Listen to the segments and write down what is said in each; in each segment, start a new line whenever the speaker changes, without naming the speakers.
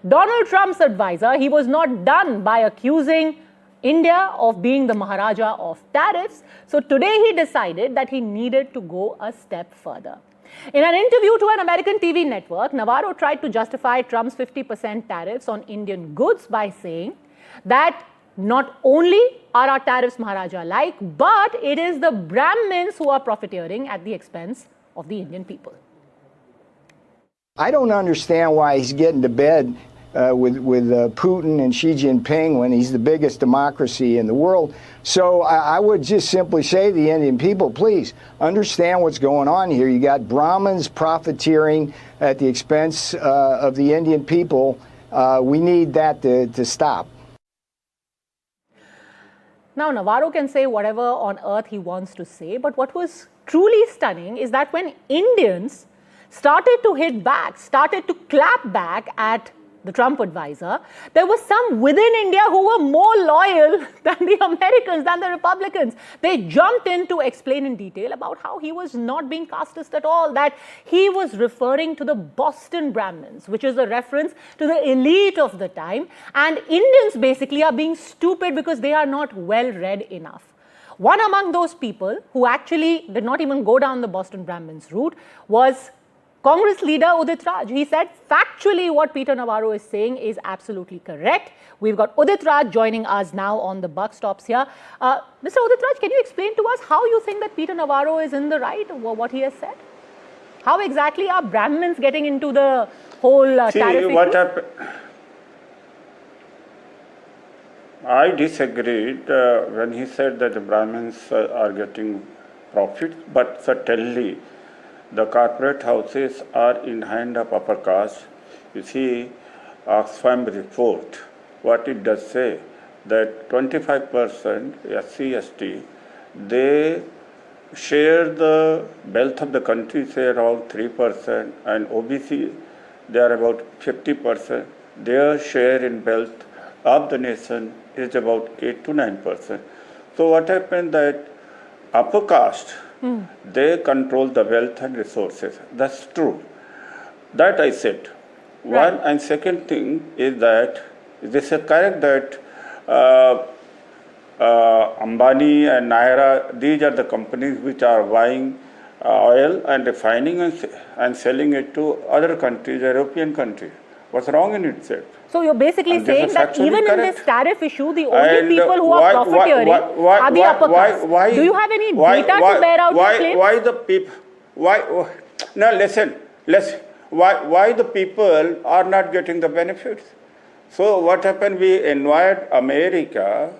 Donald Trump's advisor, he was not done by accusing India of being the Maharaja of tariffs. So today he decided that he needed to go a step further. In an interview to an American TV network, Navarro tried to justify Trump's 50% tariffs on Indian goods by saying that not only are our tariffs Maharaja-like, but it is the Brahmins who are profiteering at the expense of the Indian people.
I don't understand why he's getting to bed with Putin and Xi Jinping when he's the biggest democracy in the world. So I would just simply say to the Indian people, please understand what's going on here. You got Brahmins profiteering at the expense of the Indian people. We need that to stop.
Now, Navarro can say whatever on earth he wants to say, but what was truly stunning is that when Indians started to hit back, started to clap back at the Trump advisor, there were some within India who were more loyal than the Americans, than the Republicans. They jumped in to explain in detail about how he was not being casteist at all, that he was referring to the Boston Brahmins, which is a reference to the elite of the time. And Indians basically are being stupid because they are not well read enough. One among those people who actually did not even go down the Boston Brahmins route was Congress leader Udit Raj. He said factually what Peter Navarro is saying is absolutely correct. We've got Udit Raj joining us now on the buck stops here. Mr. Udit Raj, can you explain to us how you think that Peter Navarro is in the right of what he has said? How exactly are Brahmins getting into the whole tariff issue?
I disagreed when he said that the Brahmins are getting profits, but certainly the corporate houses are in hand of upper caste. You see, Oxfam report, what it does say, that 25% SC/ST, they share the wealth of the country, say around 3%, and OBC, they are about 50%. Their share in wealth of the nation is about 8 to 9%. So what happened that upper caste, they control the wealth and resources. That's true. That I said.
Right.
One and second thing is that this is correct that Ambani and Naira, these are the companies which are buying oil and refining and selling it to other countries, European countries. What's wrong in itself?
So you're basically saying that even in this tariff issue, the only people who are profiteering are the upper caste. Do you have any data to bear out your claims?
Why the people? Now listen. Why the people are not getting the benefits? So what happened? We envied America,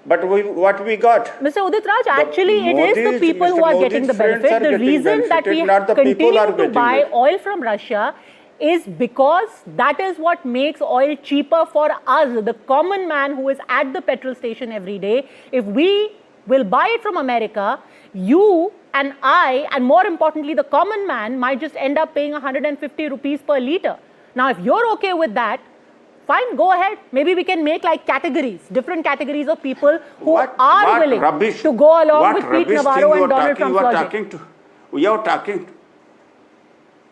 but what we got?
Mr. Udit Raj, actually it is the people who are getting the benefit. The reason that we continue to buy oil from Russia is because that is what makes oil cheaper for us, the common man who is at the petrol station every day. If we will buy it from America, you and I, and more importantly, the common man might just end up paying 150 rupees per litre. Now, if you're okay with that, fine, go ahead. Maybe we can make like categories, different categories of people who are willing to go along with Pete Navarro and Donald Trump's logic.
We are talking to.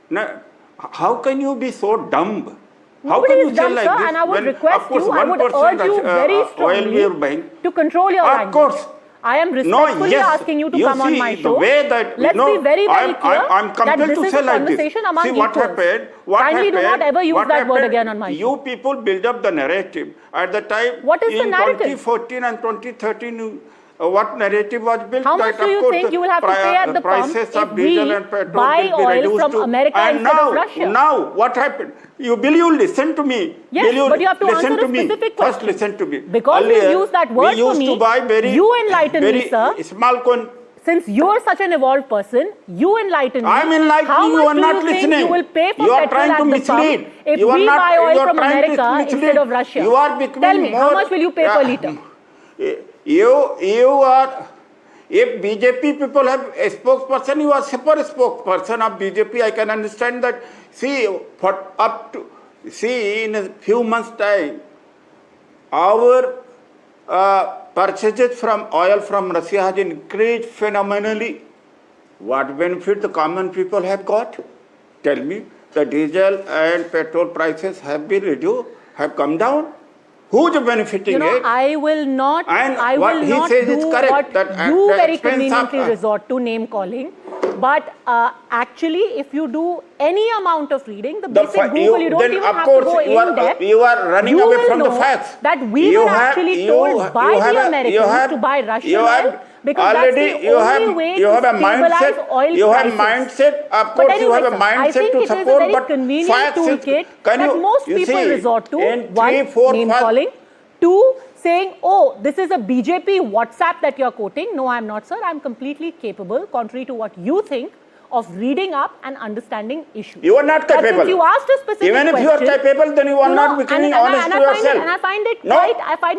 Now, how can you be so dumb? How
Nobody
can you
is dumb,
say
sir,
like this?
and I would request you, I would
1%
urge you very strongly to control your language.
Of course.
I am respectfully asking you to come on my show.
Let's
be very, very clear
I'm
that this
to
is
say
a
like
conversation
this.
among
See
equals. Kindly do not ever use that word again on my show.
You people build up the narrative. At the time,
what is the narrative?
In 2014 and 2013, what narrative was built?
How much do you think you will have to pay at the pump if we buy oil from America instead of Russia?
Now, what happened? You listen to me.
Yes, but you have to answer a specific question.
First, listen to me.
Because you use that word for me, you enlighten me, sir.
Small
Since you are such an evolved person, you enlighten me.
I'm enlightening.
How much
you are
do
not
you
listening.
think you will pay for
you are
petrol
trying
at
to
the
mislead.
pump if we buy oil from America instead of Russia?
You are becoming
Tell me,
more,
how much will you pay per litre?
You are. If BJP people have a spokesperson, you are super spokesperson of BJP. I can understand that. See, in a few months' time, our purchases from oil from Russia has increased phenomenally. What benefit the common people have got? Tell me. the diesel and petrol prices have been reduced, have come down. Who's benefiting it?
I will not.
And
I
what
will
he
not
says
do
is correct,
what
that
you
at the
very
expense
conveniently
of,
resort to, name calling. But actually, if you do any amount of reading, the basic Google, you don't
then
even
of
have
course
to go in depth.
you are running
You
away
will
from the
know
facts.
that we were actually told by the Americans to buy Russian oil because that's the only way to stabilize oil
you have
prices.
mindset, of
But
course
anyway,
you have a
sir,
mindset
I think
to
it is a
support,
very
but
convenient
facts
toolkit
is,
that most people resort to. One, name calling. Two, saying, oh, this is a BJP WhatsApp that you're quoting. No, I'm not, sir. I'm completely capable, contrary to what you think, of reading up and understanding issues.
You are not capable.
Since you asked a specific
Even if
question,
you are capable, then you are not becoming honest to yourself.
And I find it
No,
quite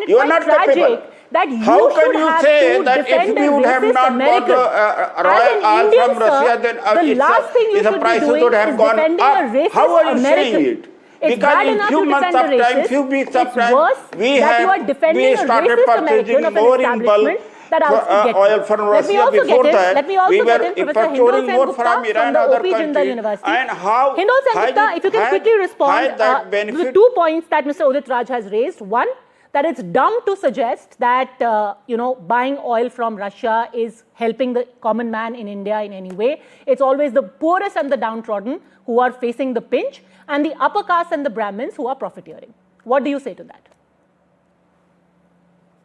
you are not
tragic
capable.
that you
How
should
can you
have
say
to
that if
defend
we
a
would have
racist
not
American.
bought
As
royal
an
oil
Indian,
from Russia,
sir,
then
the last thing you
the
should be
prices
doing
would have
is
gone
defending
up.
a racist
How are you
American.
saying it?
It's
Because
bad
in
enough
few
to
months
defend
of
a
time,
racist.
few weeks of
It's
time,
worse that you are defending a
started
racist American
purchasing
of an
more in bulk
establishment that out to get
oil
you.
from
Let me
Russia.
also
Before
get in.
that,
Let me also
we
get
were
in Professor Hindol
procuring
Sen
more
Gupta
from
from
Iran
the
and other
OP Jindal
countries.
University.
And how
Hindol Sen Gupta, if you can quickly respond,
that
the
benefit?
2 points that Mr. Udit Raj has raised. One, that it's dumb to suggest that buying oil from Russia is helping the common man in India in any way. It's always the poorest and the downtrodden who are facing the pinch, and the upper caste and the Brahmins who are profiteering. What do you say to that?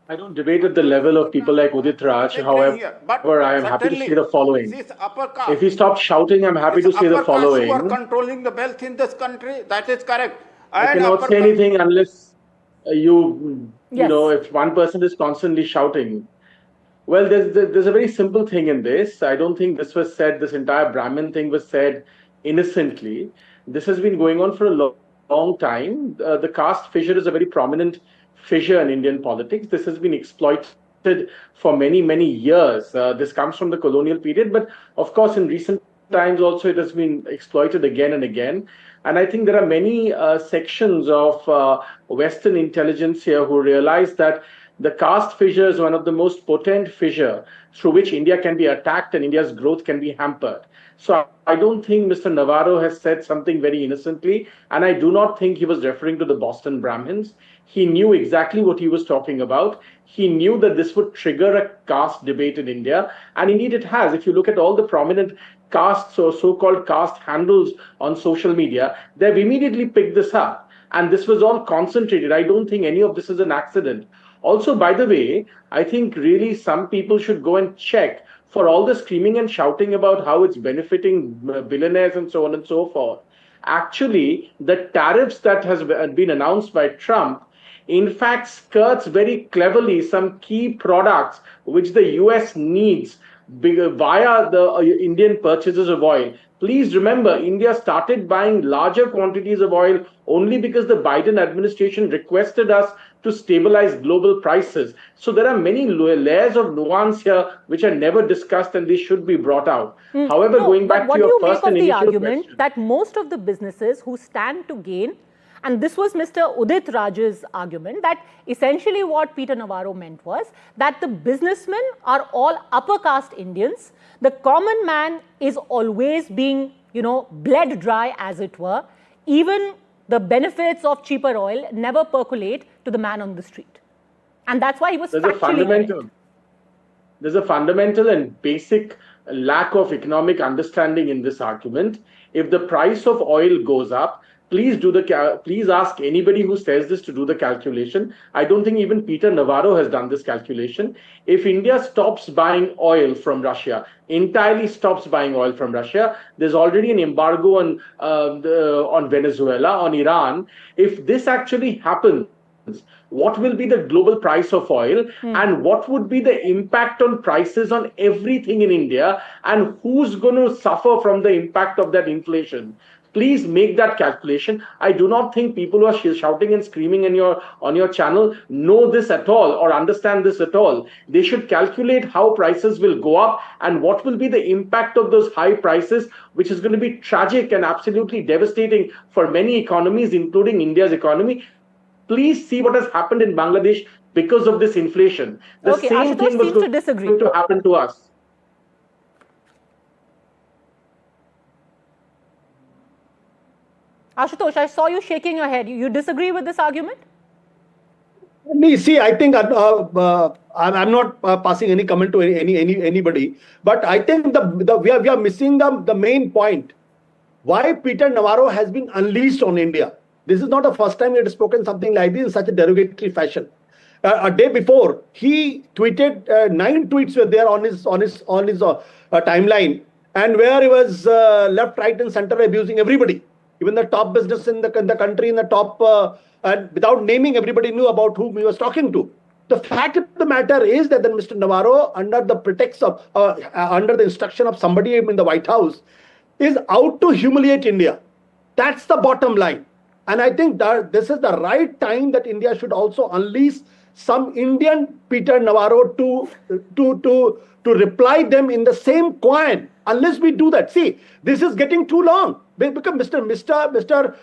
I don't debate at the level of people like Udit Raj. However, I am happy to say the following. If he stops shouting, I'm happy to say the following.
Who are controlling the wealth in this country, that is correct.
I cannot say anything unless if one person is constantly shouting. Well, there's a very simple thing in this. I don't think this was said, this entire Brahmin thing was said innocently. This has been going on for a long time. The caste fissure is a very prominent fissure in Indian politics. This has been exploited for many, many years. This comes from the colonial period, but of course, in recent times also it has been exploited again and again. And I think there are many sections of Western intelligence here who realize that the caste fissure is one of the most potent fissure through which India can be attacked and India's growth can be hampered. So I don't think Mr. Navarro has said something very innocently, and I do not think he was referring to the Boston Brahmins. He knew exactly what he was talking about. He knew that this would trigger a caste debate in India, and indeed it has. If you look at all the prominent castes or so-called caste handles on social media, they've immediately picked this up. And this was all concentrated. I don't think any of this is an accident. Also, by the way, I think really some people should go and check for all the screaming and shouting about how it's benefiting billionaires and so on and so forth. Actually, the tariffs that has been announced by Trump, in fact, skirts very cleverly some key products which the US needs via the Indian purchases of oil. Please remember, India started buying larger quantities of oil only because the Biden administration requested us to stabilize global prices. So there are many layers of nuance here which are never discussed and they should be brought out. However, going back to your first and initial question.
What do you make of the argument that most of the businesses who stand to gain, and this was Mr. Udit Raj's argument, that essentially what Peter Navarro meant was that the businessmen are all upper caste Indians. The common man is always being, bled dry, as it were. Even the benefits of cheaper oil never percolate to the man on the street. And that's why he was
There's a fundamental and basic lack of economic understanding in this argument. If the price of oil goes up, please ask anybody who says this to do the calculation. I don't think even Peter Navarro has done this calculation. If India stops buying oil from Russia, entirely stops buying oil from Russia, there's already an embargo on Venezuela, on Iran. If this actually happens, what will be the global price of oil and what would be the impact on prices on everything in India, and who's going to suffer from the impact of that inflation? Please make that calculation. I do not think people who are shouting and screaming on your channel know this at all or understand this at all. They should calculate how prices will go up and what will be the impact of those high prices, which is going to be tragic and absolutely devastating for many economies, including India's economy. Please see what has happened in Bangladesh because of this inflation. The same thing was going to happen to us.
Ashutosh, I saw you shaking your head. You disagree with this argument?
See, I think I'm not passing any comment to anybody, but I think we are missing the main point. Why Peter Navarro has been unleashed on India. This is not the first time he had spoken something like this in such a derogatory fashion. A day before, he tweeted 9 tweets were there on his timeline, and where he was left, right, and center abusing everybody, even the top business in the country, in the top, and without naming, everybody knew about whom he was talking to. The fact of the matter is that then Mr. Navarro, under the pretext of, under the instruction of somebody in the White House, is out to humiliate India. That's the bottom line. And I think that this is the right time that India should also unleash some Indian Peter Navarro to reply them in the same coin. Unless we do that, see, this is getting too long. Because Mr.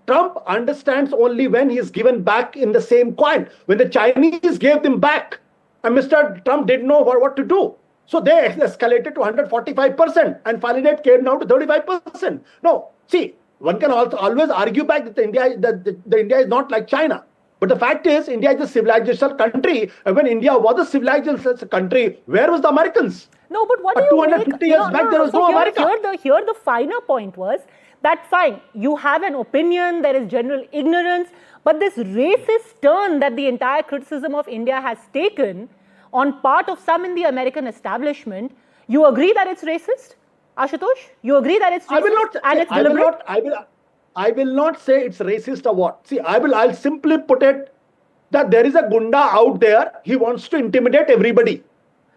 Trump understands only when he is given back in the same coin. When the Chinese gave them back, and Mr. Trump didn't know what to do. So they escalated to 145%, and finally it came down to 35%. No, see, one can also always argue back that India is not like China. But the fact is, India is a civilizational country. And when India was a civilizational country, where was the Americans?
No, but what do you
250 years back, there was no America.
Here the finer point was that fine, you have an opinion, there is general ignorance, but this racist turn that the entire criticism of India has taken on part of some in the American establishment, you agree that it's racist? Ashutosh, you agree that it's racist and it's deliberate?
I will not say it's racist or what. See, I'll simply put it that there is a gunda out there. He wants to intimidate everybody.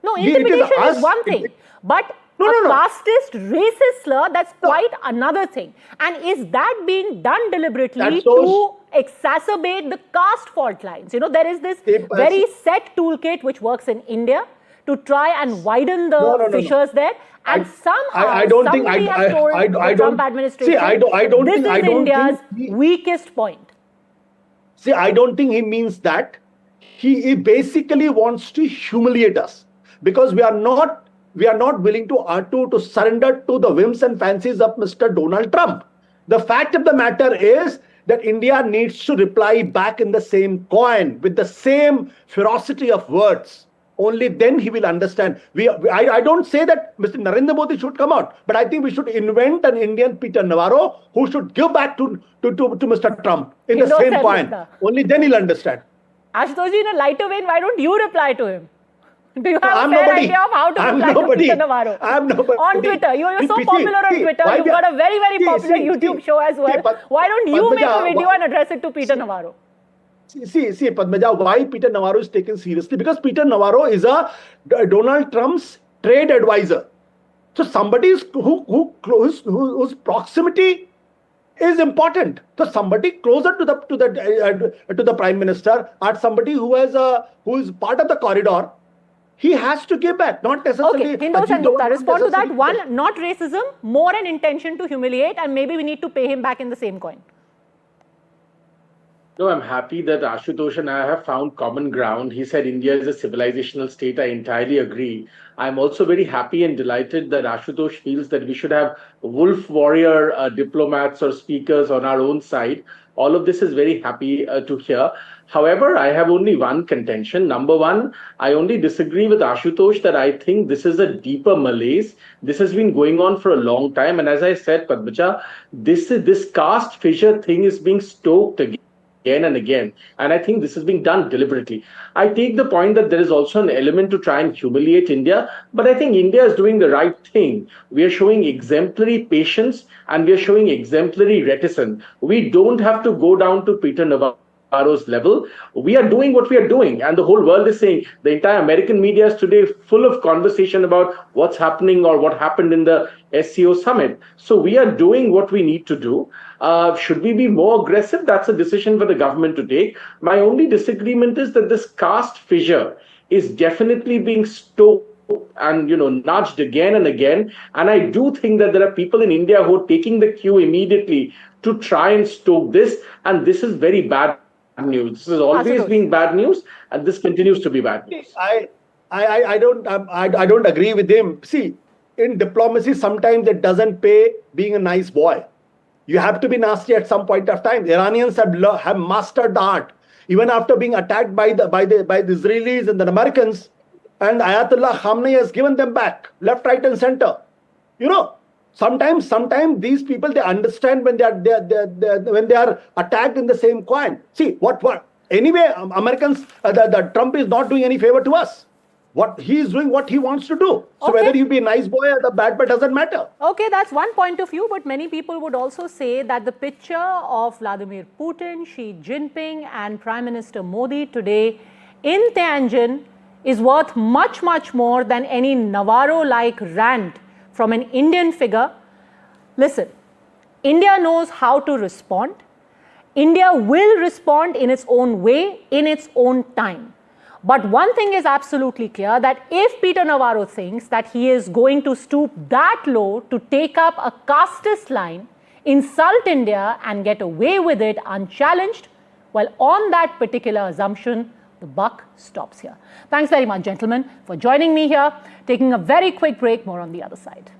No, intimidation is one thing, but casteist racist slur, that's quite another thing. And is that being done deliberately to exacerbate the caste fault lines? You know, there is this very set toolkit which works in India to try and widen the fissures there. And somehow somebody has told the Trump administration, this is India's weakest point.
See, I don't think he means that. He basically wants to humiliate us because we are not willing to surrender to the whims and fancies of Mr. Donald Trump. The fact of the matter is that India needs to reply back in the same coin with the same ferocity of words. Only then he will understand. I don't say that Mr. Narendra Modi should come out, but I think we should invent an Indian Peter Navarro who should give back to Mr. Trump in the same coin. Only then he'll understand.
Ashutosh, in a lighter vein, why don't you reply to him? Do you have a fair idea of how to reply to Peter Navarro?
I'm nobody.
On Twitter. You're so popular on Twitter. You've got a very, very popular YouTube show as well. Why don't you make a video and address it to Peter Navarro?
See, Padmaja, why Peter Navarro is taken seriously? Because Peter Navarro is a Donald Trump's trade advisor. So somebody whose proximity is important. So somebody closer to the Prime Minister, or somebody who is part of the corridor, he has to give back, not necessarily.
Okay, Hindos and Gupta, respond to that. One, not racism, more an intention to humiliate, and maybe we need to pay him back in the same coin.
No, I'm happy that Ashutosh and I have found common ground. He said India is a civilizational state. I entirely agree. I'm also very happy and delighted that Ashutosh feels that we should have wolf warrior diplomats or speakers on our own side. All of this is very happy to hear. However, I have only one contention. Number one, I only disagree with Ashutosh that I think this is a deeper malaise. This has been going on for a long time. And as I said, Padmaja, this caste fissure thing is being stoked again and again. And I think this is being done deliberately. I take the point that there is also an element to try and humiliate India, but I think India is doing the right thing. We are showing exemplary patience and we are showing exemplary reticence. We don't have to go down to Peter Navarro's level. We are doing what we are doing, and the whole world is saying. The entire American media is today full of conversation about what's happening or what happened in the SCO summit. So we are doing what we need to do. Should we be more aggressive? That's a decision for the government to take. My only disagreement is that this caste fissure is definitely being stoked and nudged again and again. And I do think that there are people in India who are taking the cue immediately to try and stoke this. And this is very bad news. This has always been bad news, and this continues to be bad news.
I don't agree with him. See, in diplomacy, sometimes it doesn't pay being a nice boy. You have to be nasty at some point of time. The Iranians have mastered the art. Even after being attacked by the Israelis and the Americans, and Ayatollah Khamenei has given them back, left, right, and center. You know, sometimes these people, they understand when they are attacked in the same coin. See what anyway, Americans, the Trump is not doing any favor to us. What he is doing, what he wants to do. So
Okay.
whether you be a nice boy or the bad boy doesn't matter.
Okay, that's one point of view, but many people would also say that the picture of Vladimir Putin, Xi Jinping and Prime Minister Modi today in Tianjin is worth much, much more than any Navarro-like rant from an Indian figure. Listen, India knows how to respond. India will respond in its own way, in its own time. But one thing is absolutely clear, that if Peter Navarro thinks that he is going to stoop that low to take up a casteist line, insult India and get away with it unchallenged, well, on that particular assumption, the buck stops here. Thanks very much, gentlemen, for joining me here. Taking a very quick break, more on the other side.